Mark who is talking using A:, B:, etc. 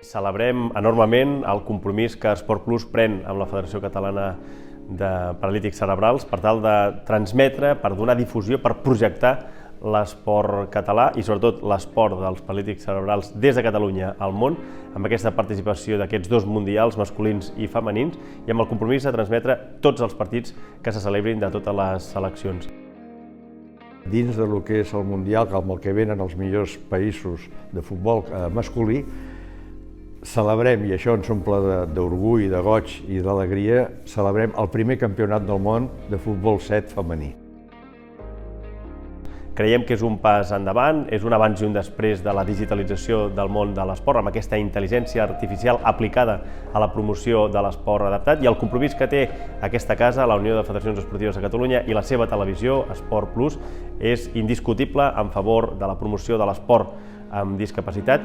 A: Celebrem enormement el compromís que Esport Plus pren amb la Federació Catalana de Paralítics Cerebrals per tal de transmetre, per donar difusió, per projectar l'esport català i sobretot l'esport dels paralítics cerebrals des de Catalunya al món, amb aquesta participació d'aquests dos mundials masculins i femenins i amb el compromís de transmetre tots els partits que se celebrin de totes les seleccions.
B: Dins del que és el Mundial, amb el que venen els millors països de futbol masculí, celebrem, i això ens omple d'orgull, de goig i d'alegria, celebrem el primer campionat del món de futbol 7 femení.
A: Creiem que és un pas endavant, és un abans i un després de la digitalització del món de l'esport, amb aquesta intel·ligència artificial aplicada a la promoció de l'esport adaptat i el compromís que té aquesta casa, la Unió de Federacions Esportives de Catalunya i la seva televisió, Esport Plus, és indiscutible en favor de la promoció de l'esport amb discapacitat